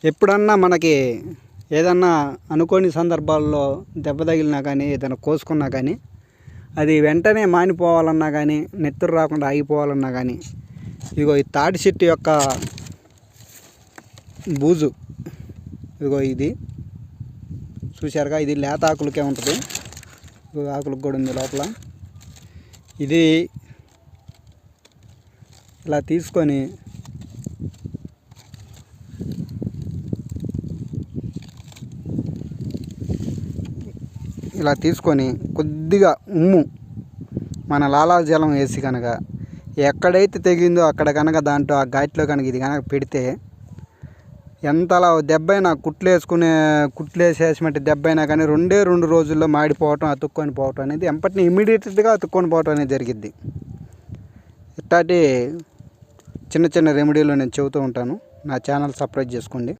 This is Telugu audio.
ఎప్పుడన్నా మనకి ఏదన్నా అనుకోని సందర్భాల్లో దెబ్బ తగిలినా కానీ ఏదైనా కోసుకున్నా కానీ అది వెంటనే మానిపోవాలన్నా కానీ నెత్తురు రాకుండా ఆగిపోవాలన్నా కానీ ఇదిగో ఈ తాటి చెట్టు యొక్క బూజు ఇదిగో ఇది చూశారుగా, ఇది లేత ఆకులకే ఉంటుంది. ఆకులకు కూడా ఉంది లోపల. ఇది ఇలా తీసుకొని కొద్దిగా ఉమ్ము మన లాలాజలం వేసి కనుక ఎక్కడైతే తెగిందో అక్కడ కనుక దాంట్లో ఆ ఘాట్లో కనుక ఇది కనుక పెడితే ఎంతలా దెబ్బైనా కుట్లేసేసినట్టు దెబ్బైనా కానీ 2 రోజుల్లో మాడిపోవటం, అతుక్కొని పోవటం అనేది ఎంపటిని ఇమీడియట్గా అతుక్కొని పోవటం అనేది జరిగిద్ది. ఇట్లాంటి చిన్న చిన్న రెమెడీలు నేను చెబుతూ ఉంటాను. నా ఛానల్ సబ్స్క్రైబ్ చేసుకోండి.